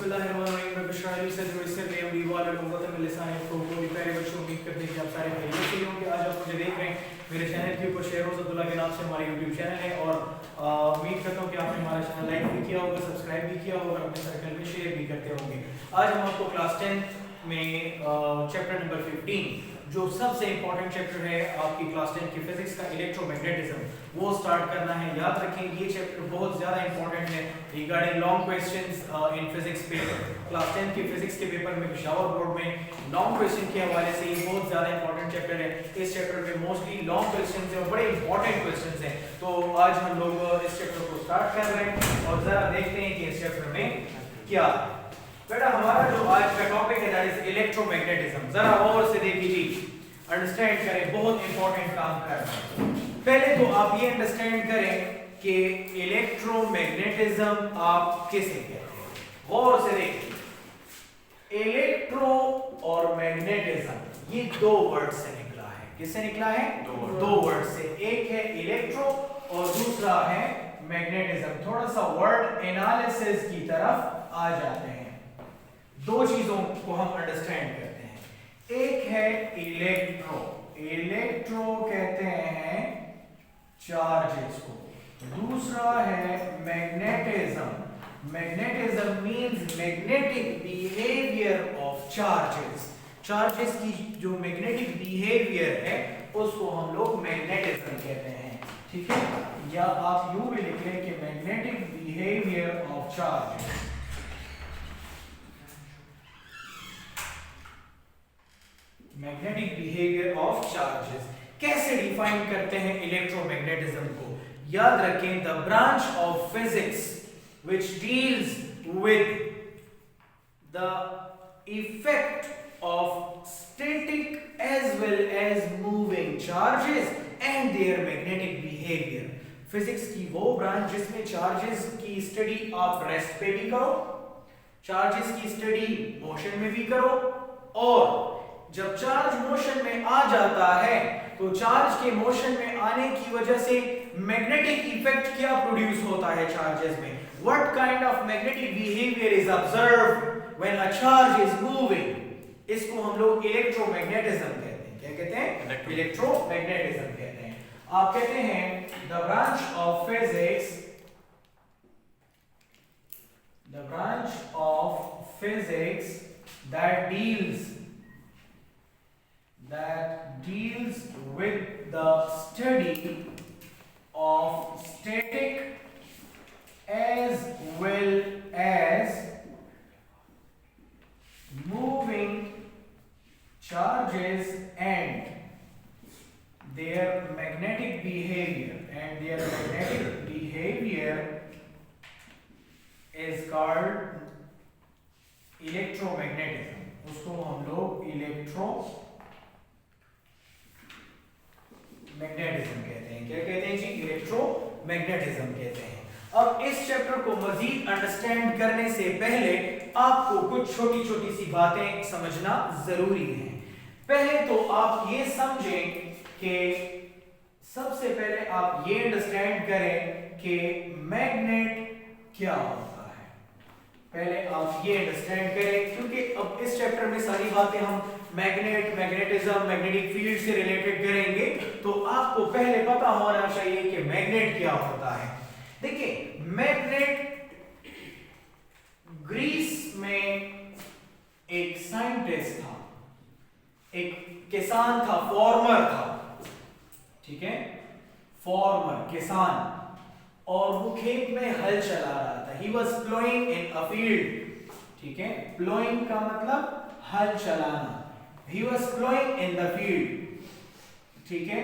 बिस्मिल्लाहिर्रहमानिर्रहीम बिशराह सदर इससे हम दीवार और उम्मत में लिसान को प्यारे बच्चों उम्मीद करते हैं कि आप सारे खैरियत से होंगे। आज आप मुझे देख रहे हैं मेरे चैनल के ऊपर शेरोज अब्दुल्ला के नाम से हमारा यूट्यूब चैनल है और उम्मीद करता हूं कि आपने हमारा चैनल लाइक भी किया होगा, सब्सक्राइब भी किया होगा और अपने सर्कल में शेयर भी करते होंगे। आज हम आपको क्लास 10 में चैप्टर नंबर 15 जो सबसे इंपॉर्टेंट चैप्टर है आपकी क्लास 10 की फिजिक्स का इलेक्ट्रोमैग्नेटिज्म वो स्टार्ट करना है। याद रखें ये चैप्टर बहुत ज्यादा इंपॉर्टेंट है regarding long questions in physics पे। क्लास 10 की फिजिक्स के पेपर में पेशावर बोर्ड में लॉन्ग क्वेश्चन के हवाले से ये बहुत ज्यादा इंपॉर्टेंट चैप्टर है। इस चैप्टर में मोस्टली लॉन्ग क्वेश्चंस हैं और बड़े इंपॉर्टेंट क्वेश्चंस हैं। तो आज हम लोग इस चैप्टर को स्टार्ट कर रहे हैं और जरा देखते हैं कि इस चैप्टर में क्या है। बेटा हमारा जो आज का टॉपिक है दैट इज इलेक्ट्रोमैग्नेटिज्म। जरा और से देखिए जी, अंडरस्टैंड करें, बहुत इंपॉर्टेंट काम कर रहे हैं। पहले तो आप ये अंडरस्टैंड करें कि इलेक्ट्रोमैग्नेटिज्म आप किसे कहते हैं। गौर से देखिए, इलेक्ट्रो और मैग्नेटिज्म ये दो वर्ड से निकला है। किससे निकला है? दो वर्ड से। एक है इलेक्ट्रो और दूसरा है मैग्नेटिज्म। थोड़ा सा वर्ड एनालिसिस की तरफ आ जाते हैं। दो चीजों को हम अंडरस्टैंड करते हैं। एक है इलेक्ट्रो, इलेक्ट्रो कहते हैं चार्जेस को। दूसरा है magnetism, magnetism means magnetic behaviour of charges. Charges की जो मैग्नेटिक बिहेवियर है उसको हम लोग मैग्नेटिज्म कहते हैं। ठीक है, या आप यूं भी लिख लें कि magnetic behaviour of charges. Magnetic behaviour of charges कैसे डिफाइन करते हैं इलेक्ट्रोमैग्नेटिज्म को? याद रखें, the branch of physics which deals with the effect of static as well as moving charges and their magnetic behaviour. Physics की वो branch जिसमें charges की स्टडी आप रेस्ट पे भी करो, चार्जेस की स्टडी मोशन में भी करो, और जब चार्ज मोशन में आ जाता है तो चार्ज के मोशन में आने की वजह से मैग्नेटिक इफेक्ट क्या प्रोड्यूस होता है चार्जेस में। What kind of magnetic behaviour is observed when a charge is moving. इसको हम लोग इलेक्ट्रोमैग्नेटिज्म कहते हैं। क्या कहते हैं? इलेक्ट्रोमैग्नेटिज्म कहते हैं। आप कहते हैं the branch of physics, the branch of physics that deals with the study of static as well as moving charges and their magnetic behavior, is called electromagnetism. उसको हम लोग इलेक्ट्रो मैग्नेटिज्म कहते हैं। क्या कहते हैं जी? इलेक्ट्रोमैग्नेटिज्म कहते हैं। अब इस चैप्टर को मजीद अंडरस्टैंड करने से पहले आपको कुछ छोटी छोटी सी बातें समझना जरूरी है। पहले तो आप ये समझें कि सबसे पहले आप ये अंडरस्टैंड करें कि मैग्नेट क्या होता है। पहले आप ये अंडरस्टैंड करें, क्योंकि अब इस चैप्टर में सारी बातें हम मैग्नेट, मैग्नेटिज्म, मैग्नेटिक फील्ड से रिलेटेड करेंगे, तो आपको पहले पता होना चाहिए कि मैग्नेट क्या होता है। देखिए, मैग्नेट, ग्रीस में एक साइंटिस्ट था, एक किसान था, फॉर्मर था। ठीक है, फॉर्मर, किसान, और वो खेत में हल चला रहा था। He was ploughing in a field. ठीक है, प्लोइंग का मतलब हल चलाना। He was plowing in the field. ठीक है,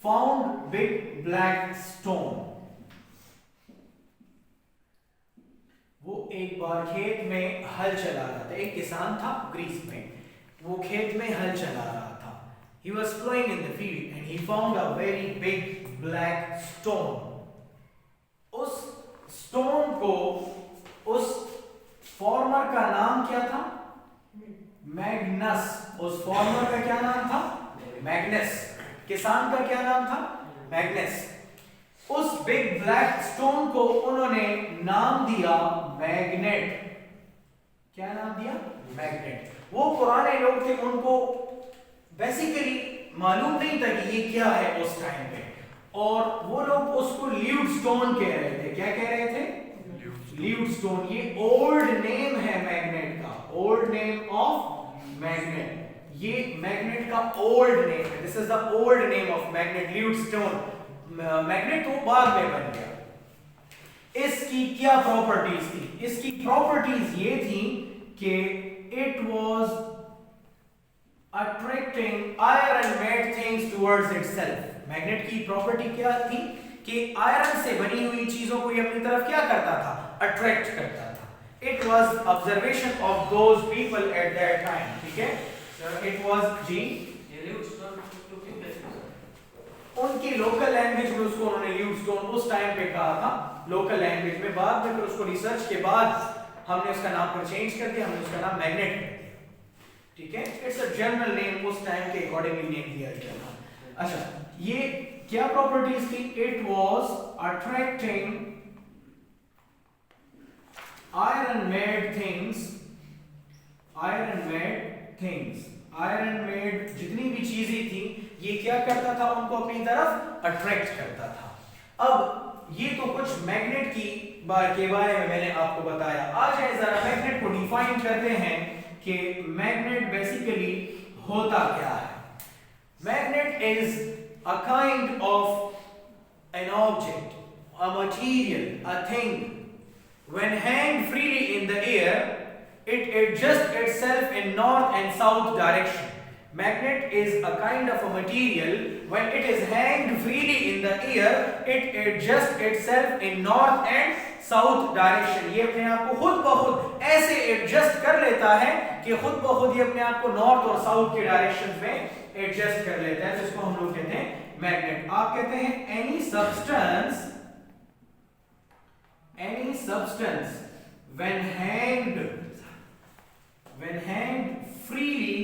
found big black stone. वो एक बार खेत में हल चला रहा था। एक किसान था ग्रीस में, वो खेत में हल चला रहा था। He was plowing in the field and he found a very big black stone. उस स्टोन को, उस फॉर्मर का नाम क्या था? मैग्नस। उस फॉर्मर का क्या नाम था? मैग्नस। किसान का क्या नाम था? मैग्नस। उस बिग ब्लैक स्टोन को उन्होंने नाम दिया मैग्नेट। क्या नाम दिया? मैग्नेट। वो पुराने लोग थे, उनको बेसिकली मालूम नहीं था कि ये क्या है उस टाइम पे, और वो लोग उसको ल्यूडस्टोन कह रहे थे। क्या कह रहे थे? ल्यूडस्टोन। ये ओल्ड नेम है मैग्नेट का, ओल्ड नेम ऑफ मैग्नेट। ये मैग्नेट का ओल्ड नेम है। This is the old name of magnet, lodestone. Magnet तो बाद में बन गया। इसकी क्या प्रॉपर्टीज थी? इसकी प्रॉपर्टीज ये थी कि it was attracting iron made things towards itself. Magnet की प्रॉपर्टी क्या थी कि आयरन से बनी हुई चीजों को ये अपनी तरफ क्या करता था? अट्रैक्ट करता था। It was observation of those people at that time. ठीक है, इट वाज जी उनकी लोकल लैंग्वेज में उसको उन्होंने ल्यूडस्टोन उस टाइम पे कहा था, लोकल लैंग्वेज में। बाद में फिर उसको रिसर्च के बाद हमने उसका नाम पर चेंज कर दिया, हमने उसका नाम मैग्नेट कर दिया। ठीक है, इट्स अ जनरल नेम, उस टाइम के अकॉर्डिंगली नेम दिया गया था। अच्छा, ये क्या प्रॉपर्टीज थी? It was attracting iron made things, iron made जितनी भी चीजें थी, ये क्या करता था? उनको अपनी तरफ अट्रैक्ट करता था। अब ये तो कुछ मैग्नेट की के बारे में मैंने आपको बताया। आ जाए जरा मैग्नेट को डिफाइन करते हैं कि मैग्नेट बेसिकली होता क्या है। Magnet is a kind of an object, a material, a thing. When hanged freely in the air, it adjusts itself in north and south direction. Magnet is a kind of a material. When it is hanged freely in the air, it adjusts itself in north and south direction. ये अपने आप को खुद ब खुद ऐसे adjust कर लेता है कि खुद ब खुद ये अपने आप को नॉर्थ और साउथ के डायरेक्शन में एडजस्ट कर लेता है, जिसको हम लोग कहते हैं मैग्नेट। आप कहते हैं any substance when hanged freely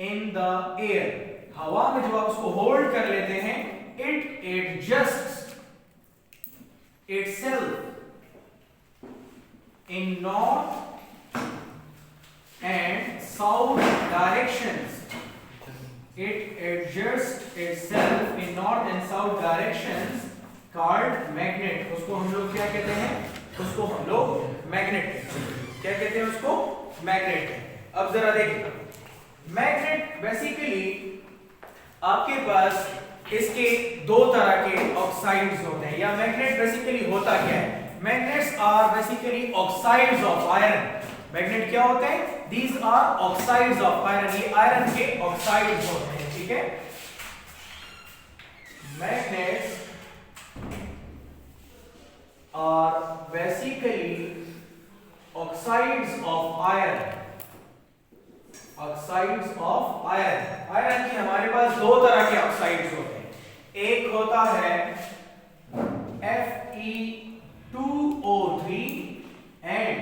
in the air, हवा में जब आप उसको होल्ड कर लेते हैं, it adjusts itself in north and south directions. It adjusts itself in north and south directions called magnet. उसको हम लोग क्या कहते हैं? उसको हम लोग मैग्नेट कहते हैं। क्या कहते हैं उसको? मैग्नेट कहते हैं। अब जरा देखिए, मैग्नेट बेसिकली आपके पास इसके दो तरह के ऑक्साइड्स होते हैं, या मैग्नेट बेसिकली होता क्या है? Magnets are basically oxides of iron. Magnet क्या होते हैं? These are oxides of iron. ये आयरन के ऑक्साइड्स होते हैं। ठीक है, magnets are basically oxides of iron. Oxides of iron. Iron की हमारे पास दो तरह के ऑक्साइड्स होते हैं। एक होता है Fe2O3 and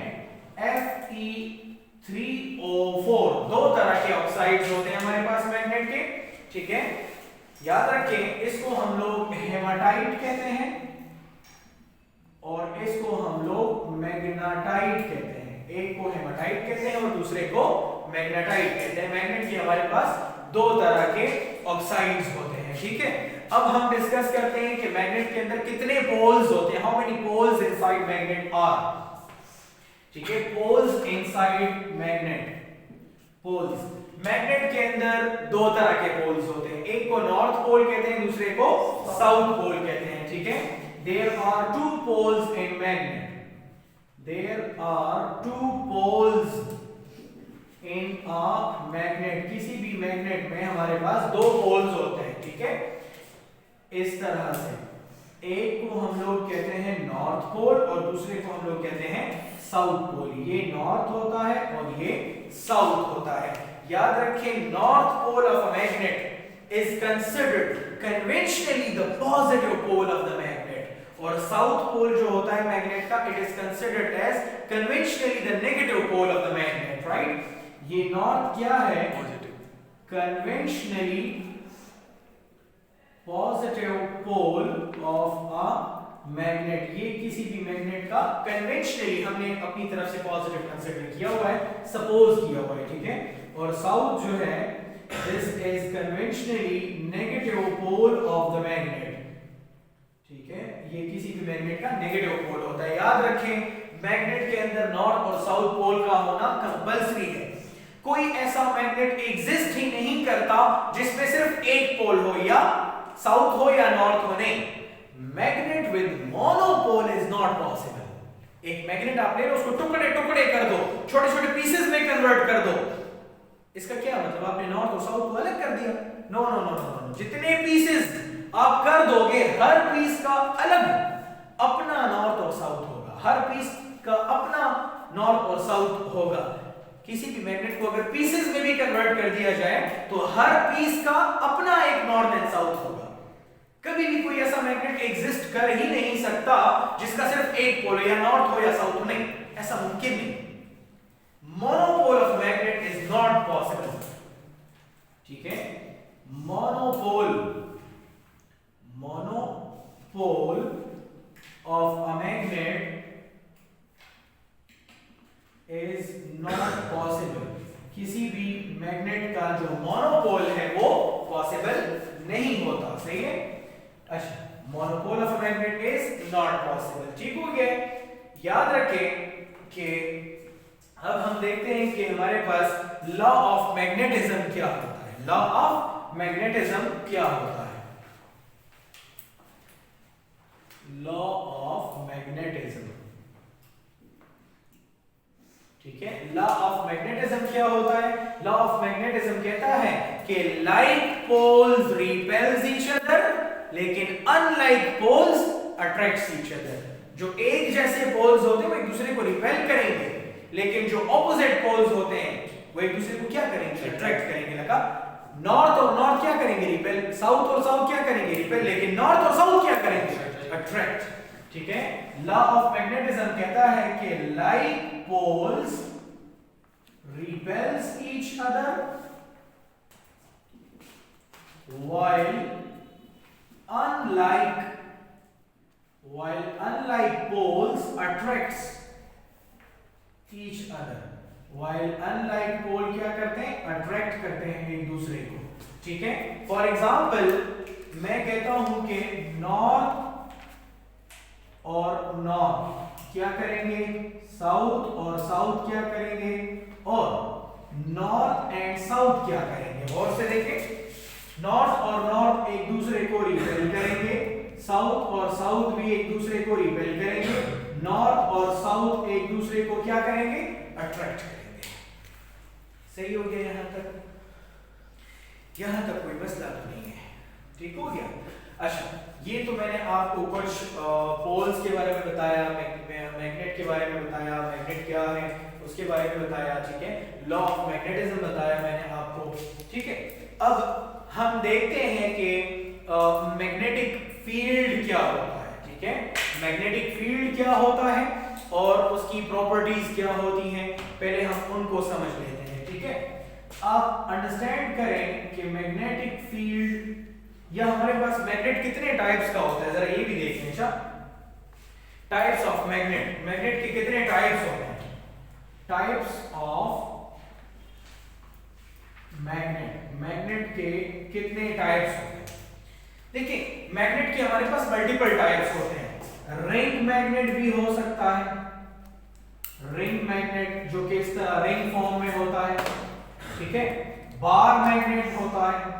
Fe3O4। दो तरह के ऑक्साइड्स होते हैं हमारे पास मैग्नेट के। ठीक है, याद रखें, इसको हम लोग हेमाटाइट कहते हैं और इसको हम लोग मैग्नेटाइट कहते हैं। एक को हेमाटाइट कहते हैं और दूसरे को मैग्नेटाइट कहते हैं। मैग्नेट की हमारे पास दो तरह के ऑक्साइड्स होते हैं। ठीक है, अब हम डिस्कस करते हैं कि मैग्नेट के अंदर कितने पोल्स होते हैं। How many poles inside magnet are. ठीक है, poles inside magnet. Poles magnet के अंदर दो तरह के पोल्स होते हैं। एक को नॉर्थ पोल कहते हैं, दूसरे को साउथ पोल कहते हैं। ठीक है, there are two poles in magnet. There are two poles in a magnet. किसी भी मैग्नेट में हमारे पास दो पोल्स होते हैं। ठीक है, इस तरह से एक को हम लोग कहते हैं नॉर्थ पोल और दूसरे को हम लोग कहते हैं साउथ पोल। ये नॉर्थ होता है और ये साउथ होता है। याद रखें, north pole of a magnet is considered conventionally the positive pole of the magnet, और साउथ पोल जो होता है मैग्नेट का, it is considered as conventionally the negative pole of the magnet. Right, ये नॉर्थ क्या है? Conventionally positive pole of a magnet, ये किसी भी मैग्नेट का कन्वेंशनली हमने अपनी तरफ से पॉजिटिव कंसीडर किया हुआ है, सपोज किया हुआ है, ठीक है। और साउथ जो है this is conventionally negative pole of the magnet, ठीक है। ये किसी भी मैग्नेट का नेगेटिव पोल होता है। याद रखें मैग्नेट के अंदर नॉर्थ और साउथ पोल का होना कंपल्सरी है। कोई ऐसा मैग्नेट एग्जिस्ट ही नहीं करता जिसमें सिर्फ एक पोल हो, या साउथ हो या नॉर्थ हो, नहीं। Magnet with monopole is not possible. एक मैग्नेट आप ले लो, उसको टुकड़े टुकड़े कर दो, छोटे छोटे पीसेस में कन्वर्ट कर दो, इसका क्या मतलब आपने नॉर्थ और साउथ को अलग कर दिया? नो नो नो नो, जितने पीसेस आप कर दोगे हर पीस का अलग अपना नॉर्थ और साउथ होगा, हर पीस का अपना नॉर्थ और साउथ होगा। किसी भी मैग्नेट को अगर पीसेस में भी कन्वर्ट कर दिया जाए तो हर पीस का अपना एक नॉर्थ एंड साउथ होगा। कभी भी कोई ऐसा मैग्नेट एग्जिस्ट कर ही नहीं सकता जिसका सिर्फ एक पोल या नॉर्थ हो या साउथ हो, नहीं, ऐसा मुमकिन नहीं। Monopole of magnet is not possible, ठीक है। Monopole of a magnet is not possible. किसी भी मैग्नेट का जो मोनोपोल है वो पॉसिबल नहीं होता, सही है। अच्छा, monopole of a magnet is not possible, ठीक हो गया। याद रखें कि अब हम देखते हैं कि हमारे पास लॉ ऑफ मैग्नेटिज्म क्या होता है। लॉ ऑफ मैग्नेटिज्म क्या होता है? लॉ ऑफ मैग्नेटिज्म, ठीक है। लॉ ऑफ मैग्नेटिज्म क्या होता है? लॉ ऑफ मैग्नेटिज्म कहता है कि like poles repels each other लेकिन unlike poles attracts each other. जो एक जैसे पोल्स होते हैं वो एक दूसरे को रिपेल करेंगे, लेकिन जो ऑपोजिट पोल्स होते हैं वो एक दूसरे को क्या करेंगे? अट्रैक्ट करेंगे। लगा, नॉर्थ और नॉर्थ क्या करेंगे? रिपेल। साउथ और साउथ क्या करेंगे? रिपेल। लेकिन नॉर्थ और साउथ क्या करेंगे? अट्रैक्ट, ठीक है। लॉ ऑफ मैग्नेटिज्म कहता है कि like poles repels each other while unlike poles attracts each other। while unlike pole क्या करते हैं? अट्रैक्ट करते हैं एक दूसरे को, ठीक है। फॉर एग्जाम्पल मैं कहता हूं कि नॉर्थ और नॉर्थ क्या करेंगे? साउथ और साउथ क्या करेंगे? और नॉर्थ एंड साउथ क्या करेंगे? और से देखें, नॉर्थ और नॉर्थ एक दूसरे को रिपेल करेंगे, साउथ और साउथ भी एक दूसरे को रिपेल करेंगे, नॉर्थ और साउथ एक दूसरे को क्या करेंगे? अट्रैक्ट करेंगे। सही हो गया यहां तक? यहां तक कोई मसला तो नहीं है, ठीक हो गया। अच्छा, ये तो मैंने आपको कुछ पोल्स के बारे में बताया, मैग्नेट के बारे में बताया, मैग्नेट क्या है उसके बारे में बताया, ठीक है। लॉ ऑफ मैग्नेटिज्म बताया मैंने आपको, ठीक है। अब हम देखते हैं कि मैग्नेटिक फील्ड क्या होता है, ठीक है। मैग्नेटिक फील्ड क्या होता है और उसकी प्रॉपर्टीज क्या होती हैं, पहले हम उनको समझ लेते हैं, ठीक है। आप अंडरस्टैंड करें कि मैग्नेटिक फील्ड, या हमारे पास मैग्नेट कितने टाइप्स का होता है जरा ये भी देखें। अच्छा, टाइप्स ऑफ मैग्नेट, मैग्नेट के कितने टाइप्स होते हैं? टाइप्स ऑफ मैग्नेट, मैग्नेट के कितने टाइप्स होते हैं? देखिए, मैग्नेट के हमारे पास मल्टीपल टाइप्स होते हैं। रिंग मैग्नेट भी हो सकता है, रिंग मैग्नेट जो कि इस तरह रिंग फॉर्म में होता है, ठीक है। बार मैग्नेट होता है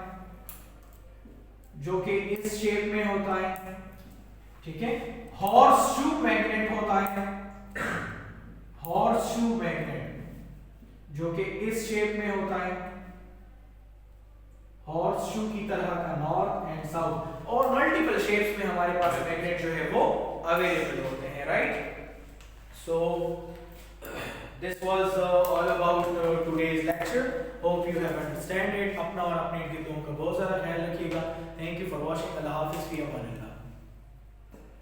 जो कि इस शेप में होता है, ठीक है। हॉर्स शू मैग्नेट होता है, हॉर्स शू मैग्नेट जो कि इस शेप में होता है, हॉर्स शू की तरह का नॉर्थ एंड साउथ, और मल्टीपल शेप्स में हमारे पास मैग्नेट जो है वो अवेलेबल होते हैं, right. So this was all about today's lecture. Hope you have understand it. अपना और अपने इर्द गिर्द का बहुत सारा ख्याल रखिएगा। Thank you for watching. अल्लाह हाफिज़, फी अमान अल्लाह।